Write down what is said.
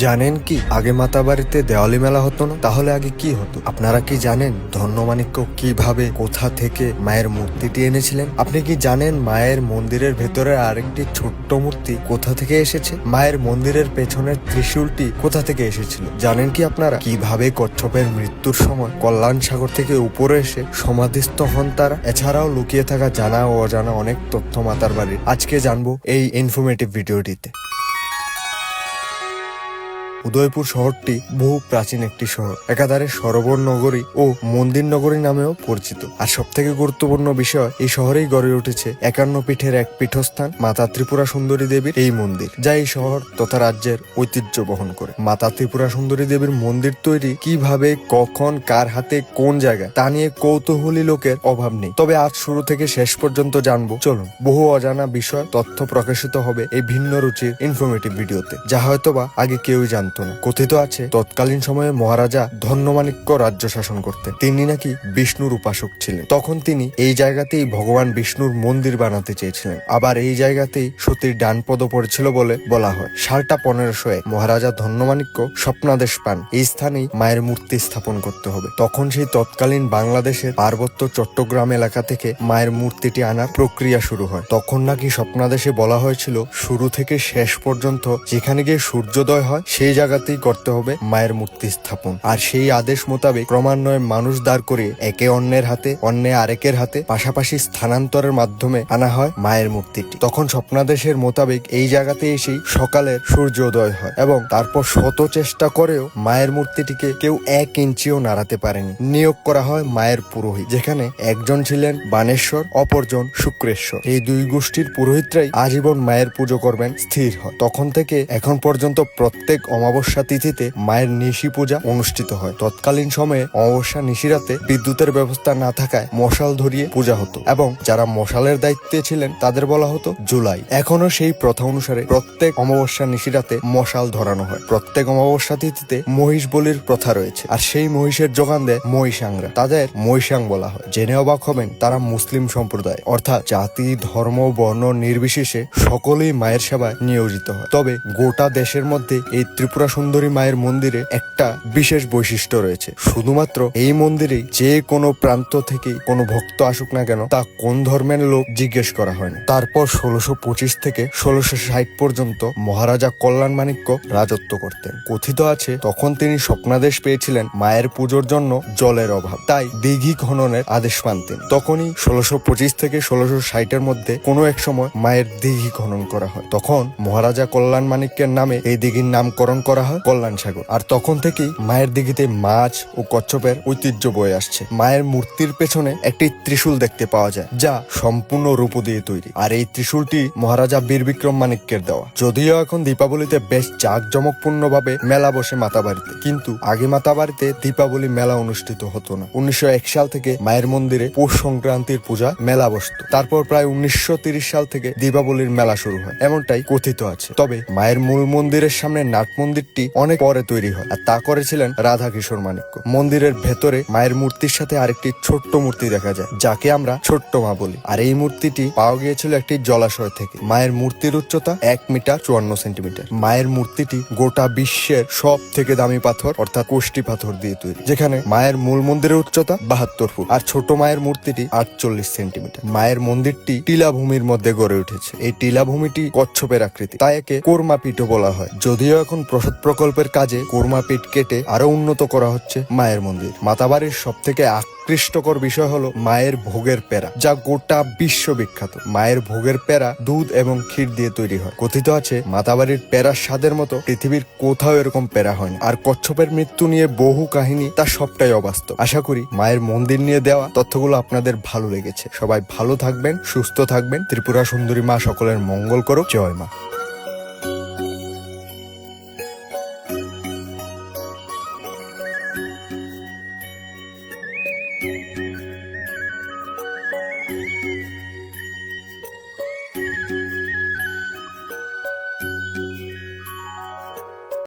জানেন কি আগে মাতাবাড়িতে দেওয়ালি মেলা হতো না? তাহলে আগে কি হতো? আপনারা কি জানেন ধন্যমাণিক্য কিভাবে কোথা থেকে মায়ের মূর্তিটি এনেছিলেন? আপনি কি জানেন মায়ের মন্দিরের ভেতরে আরেকটি ছোট্ট মূর্তি কোথা থেকে এসেছে? মায়ের মন্দিরের পেছনের ত্রিশূলটি কোথা থেকে এসেছিল? জানেন কি আপনারা কিভাবে কচ্ছপের মৃত্যুর সময় কল্যাণ সাগর থেকে উপরে এসে সমাধিস্থ হন তারা? এছাড়াও লুকিয়ে থাকা জানা ও অজানা অনেক তথ্য মাতার বাড়ির আজকে জানবো এই ইনফরমেটিভ ভিডিওটিতে। উদয়পুর শহরটি বহু প্রাচীন একটি শহর, একাধারে সরোবর নগরী ও মন্দির নগরী নামেও পরিচিত। আর সব থেকে গুরুত্বপূর্ণ বিষয়, এই শহরেই গড়ে উঠেছে 51 পীঠের এক পীঠস্থান মাতা ত্রিপুরা সুন্দরী দেবীর এই মন্দির, যা এই শহর তথা রাজ্যের ঐতিহ্য বহন করে। মাতা ত্রিপুরা সুন্দরী দেবীর মন্দির তৈরি কিভাবে, কখন, কার হাতে, কোন জায়গায়, তা নিয়ে কৌতূহলী লোকের অভাব নেই। তবে আজ শুরু থেকে শেষ পর্যন্ত জানবো। চলুন, বহু অজানা বিষয় তথ্য প্রকাশিত হবে এই ভিন্ন রুচির ইনফরমেটিভ ভিডিওতে, যা হয়তোবা আগে কেউই জানতো না। কথিত আছে তৎকালীন সময়ে মহারাজা ধন্যমাণিক্য রাজ্য শাসন করতেন। তিনি নাকি বিষ্ণুর উপাসক ছিলেন। তখন তিনি এই জায়গাতেই ভগবান বিষ্ণুর মন্দির বানাতে চেয়েছিলেন। আবার এই জায়গাতেই সতীর ডান পদ পড়েছিল বলে বলা হয়। সালটা 1501 মহারাজা ধন্যমাণিক্য স্বপ্নাদেশ পান এই স্থানেই মায়ের মূর্তি স্থাপন করতে হবে। তখন সেই তৎকালীন বাংলাদেশের পার্বত্য চট্টগ্রাম এলাকা থেকে মায়ের মূর্তিটি আনার প্রক্রিয়া শুরু হয়। তখন নাকি স্বপ্নাদেশে বলা হয়েছিল শুরু থেকে শেষ পর্যন্ত যেখানে গিয়ে সূর্যোদয় হয় সেই জায়গাতেই করতে হবে মায়ের মূর্তি স্থাপন। আর সেই আদেশ মোতাবেক ক্রমান্বয়ে মানুষ দাঁড় করিয়ে একে অন্যের হাতে, অন্যে আরেকের হাতে পাশাপাশি স্থানান্তরের মাধ্যমে আনা হয় মায়ের মূর্তিটি। তখন স্বপ্নাদেশের মোতাবেক এই জায়গাতে এসেই সকালের সূর্যোদয় হয় এবং তারপর শত চেষ্টা করেও মায়ের মূর্তিটিকে কেউ 1 ইঞ্চিও নাড়াতে পারেনি। নিয়োগ করা হয় মায়ের পুরোহিত, যেখানে একজন ছিলেন বানেশ্বর, অপরজন শুক্রেশ্বর। এই দুই গোষ্ঠীর পুরোহিতরাই আজীবন মায়ের পুজো করবেন স্থির হয়। তখন থেকে এখন পর্যন্ত প্রত্যেক অমাবস্যা তিথিতে মায়ের নিশি পূজা অনুষ্ঠিত হয়। তৎকালীন সময়ে অমাবস্যা নিশিরাতে বিদ্যুতের ব্যবস্থা না থাকায় মশাল ধরিয়ে পূজা হতো এবং যারা মশালের দায়িত্বে ছিলেন তাদের বলা হতো জুলাই। এখনো সেই প্রথা অনুসারে প্রত্যেক অমাবস্যা নিশিরাতে মশাল ধরানো হয়। প্রত্যেক অমাবস্যা তিথিতে মহিষ বলির প্রথা রয়েছে, আর সেই মহিষের যোগান দেয় মহিষাংরা। তাদের মহিষাং বলা হয়। জেনে অবাক হবেন, তারা মুসলিম সম্প্রদায়, অর্থাৎ জাতি, ধর্ম, বর্ণ নির্বিশেষে সকলেই মায়ের সেবায় নিয়োজিত হয়। তবে গোটা দেশের মধ্যে এই ত্রিপুরা সুন্দরী মায়ের মন্দিরে একটা বিশেষ বৈশিষ্ট্য রয়েছে। শুধুমাত্র এই মন্দিরেই যে কোনো প্রান্ত থেকে কোনো ভক্ত আসুক না কেন, তা কোন ধর্মের লোক জিজ্ঞেস করা হয় না। তারপর 1625 থেকে 1660 পর্যন্ত মহারাজা কল্যাণ মাণিক্য রাজত্ব করতেন। কথিত আছে তখন তিনি স্বপ্নাদেশ পেয়েছিলেন মায়ের পুজোর জন্য জলের অভাব, তাই দিঘি খননের আদেশ পান তিনি। তখনই 1625 থেকে 1660 মধ্যে কোনো এক সময় মায়ের দিঘি খনন করা হয়। তখন মহারাজা কল্যাণ মাণিক্যের নামে এই দিঘির নামকরণ করা হয় কল্যাণ সাগর। আর তখন থেকেই মায়ের দিঘিতে মাছ ও কচ্ছপের ঐতিহ্য বয়ে আসছে। মায়ের মূর্তির পেছনে একটি ত্রিশূল দেখতে পাওয়া যায়, যা সম্পূর্ণ রূপ দিয়ে তৈরি। আর এই ত্রিশূলটি মহারাজা বীর বিক্রম মাণিক্যের দেওয়া। যদিও এখন দীপাবলিতে বেশ জাঁকজমকপূর্ণ ভাবে মেলা বসে মাতাবাড়িতে, কিন্তু আগে মাতাবাড়িতে দীপাবলি মেলা অনুষ্ঠিত হতো না। 1901 সাল থেকে মায়ের মন্দিরে পৌষ সংক্রান্তির পূজা মেলা বসত। তারপর প্রায় 1930 সাল থেকে দীপাবলির মেলা শুরু হয়, এমনটাই কথিত আছে। তবে মায়ের মূল মন্দিরের সামনে নাট মন্দিরটি অনেক পরে তৈরি হয়, আর তা করেছিলেন রাধা কিশোর মাণিক্য। মন্দিরের ভেতরে মায়ের মূর্তির সাথে আরেকটি ছোট্ট মূর্তি দেখা যায়, যাকে আমরা ছোট্ট মা বলি। আর এই মূর্তিটি পাওয়া গিয়েছিল একটি জলাশয় থেকে। মায়ের মূর্তির উচ্চতা 1 মিটার 54 সেন্টিমিটার। মায়ের মূর্তিটি গোটা বিশ্বের সব থেকে দামি পাথর অর্থাৎ কোষ্টি পাথর দিয়ে তৈরি, যেখানে মায়ের মূল মন্দিরের উচ্চতা 72 ফুট আর ছোট মায়ের মূর্তিটি 48 সেন্টিমিটার। মায়ের মন্দিরটি টিলাভূমির মধ্যে গড়ে উঠেছে। এই টিলাভূমিটি কচ্ছপের আকৃতি, তাই একে কোরমাপিঠও বলা হয়। যদিও এখন প্রসাদ প্রকল্পের কাজে কোরমাপিঠ কেটে আরো উন্নত করা হচ্ছে মায়ের মন্দির। মাতাবাড়ির সব থেকে আকৃষ্টকর বিষয় হলো মায়ের ভোগের পেড়া, যা গোটা বিশ্ব বিখ্যাত। মায়ের ভোগের পেড়া দুধ এবং ক্ষীর দিয়ে তৈরি হয়। কথিত আছে মাতাবাড়ির পেড়ার স্বাদের মতো পৃথিবীর কোথাও এরকম পেড়া হয় না। আর কচ্ছপের মৃত্যু নিয়ে বহু কাহিনী, তা সবটাই অবাস্তব। আশা করি মায়ের মন্দির নিয়ে দেওয়া তথ্যগুলো আপনাদের ভালো লেগেছে। সবাই ভালো থাকবেন, সুস্থ থাকবেন। ত্রিপুরা সুন্দরী মা সকলের মঙ্গল করুক। জয় মা।